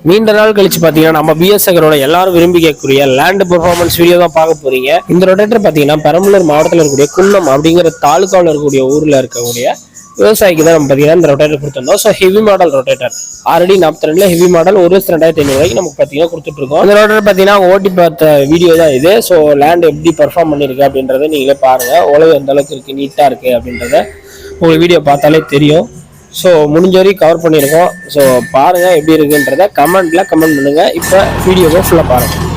நீண்ட நாள் கழிச்சு பாத்தீங்கன்னா நம்ம பிஎஸ்ஐகரோட எல்லாரும் விரும்பி கேட்கக்கூடிய லேண்ட் பெர்ஃபார்மன்ஸ் வீடியோ தான் பார்க்க போறீங்க. இந்த ரொட்டேட்டர் பாத்தீங்கன்னா பெரம்பலூர் மாவட்டத்தில் இருக்கக்கூடிய குன்னம் அப்படிங்கிற தாலுக்காவில் இருக்கக்கூடிய ஊர்ல இருக்கக்கூடிய விவசாயிக்கு தான் நம்ம பாத்தீங்கன்னா இந்த ரொட்டேட்டர் கொடுத்துருந்தோம். So heavy model rotator RD 42 heavy model 1,2500 ரூபாய்க்கு நமக்கு பாத்தீங்கன்னா கொடுத்துட்டு இருக்கோம். இந்த ரொட்டேட்டர் பாத்தீங்கன்னா ஓட்டி பார்த்த வீடியோ தான் இது. ஸோ லேண்ட் எப்படி பெர்ஃபார்ம் பண்ணிருக்கு அப்படின்றத நீங்களே பாருங்க. உழவு எந்த அளவுக்கு இருக்கு, நீட்டா இருக்கு அப்படின்றத உங்களுக்கு வீடியோ பார்த்தாலே தெரியும். ஸோ முடிஞ்ச வரைக்கும் கவர் பண்ணியிருக்கோம். ஸோ பாருங்கள் எப்படி இருக்குன்றத கமெண்ட் பண்ணுங்கள். இப்போ வீடியோவை ஃபுல்லாக பாருங்கள்.